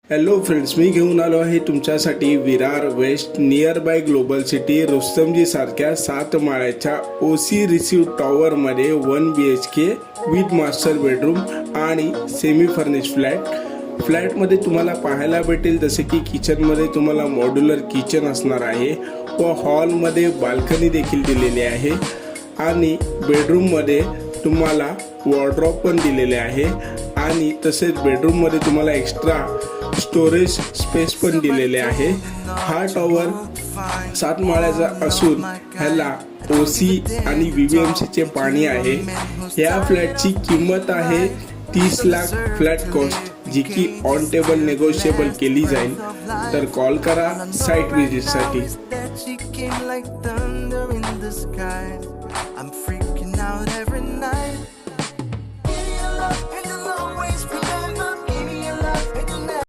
Hello friends, मी घेऊन आलो आहे तुमच्यासाठी Virar west near by global city Rustomjee सारख्या 7 माळ्याच्या ओसी रिसीव्ह टॉवर मध्ये 1 BHK विथ मास्टर बेडरूम आणि सेमी फर्निश फ्लॅट मध्ये तुम्हाला पाहायला भेटेल जसे की किचन मध्ये तुम्हाला मॉड्युलर किचन असणार आहे व हॉल मध्ये बाल्कनी देखील दिलेली आहे आणि बेडरूम मध्ये तुम्हाला वॉर्डरोब पण दिलेले आहे आणि तसेच बेडरूम मध्ये तुम्हाला एक्स्ट्रा स्टोरेज स्पेस पण दिलेले आहे। हा टॉवर 7 माळ्याचा असून ह्याला ओसी आणि VVMC चे पाणी आहे। या फ्लॅटची किंमत आहे 30 लाख फ्लॅट कॉस्ट, जी की ऑन टेबल नेगोशिएबल केली जाईल। तर कॉल करा साइट विजिट साठी। I'm freaking out every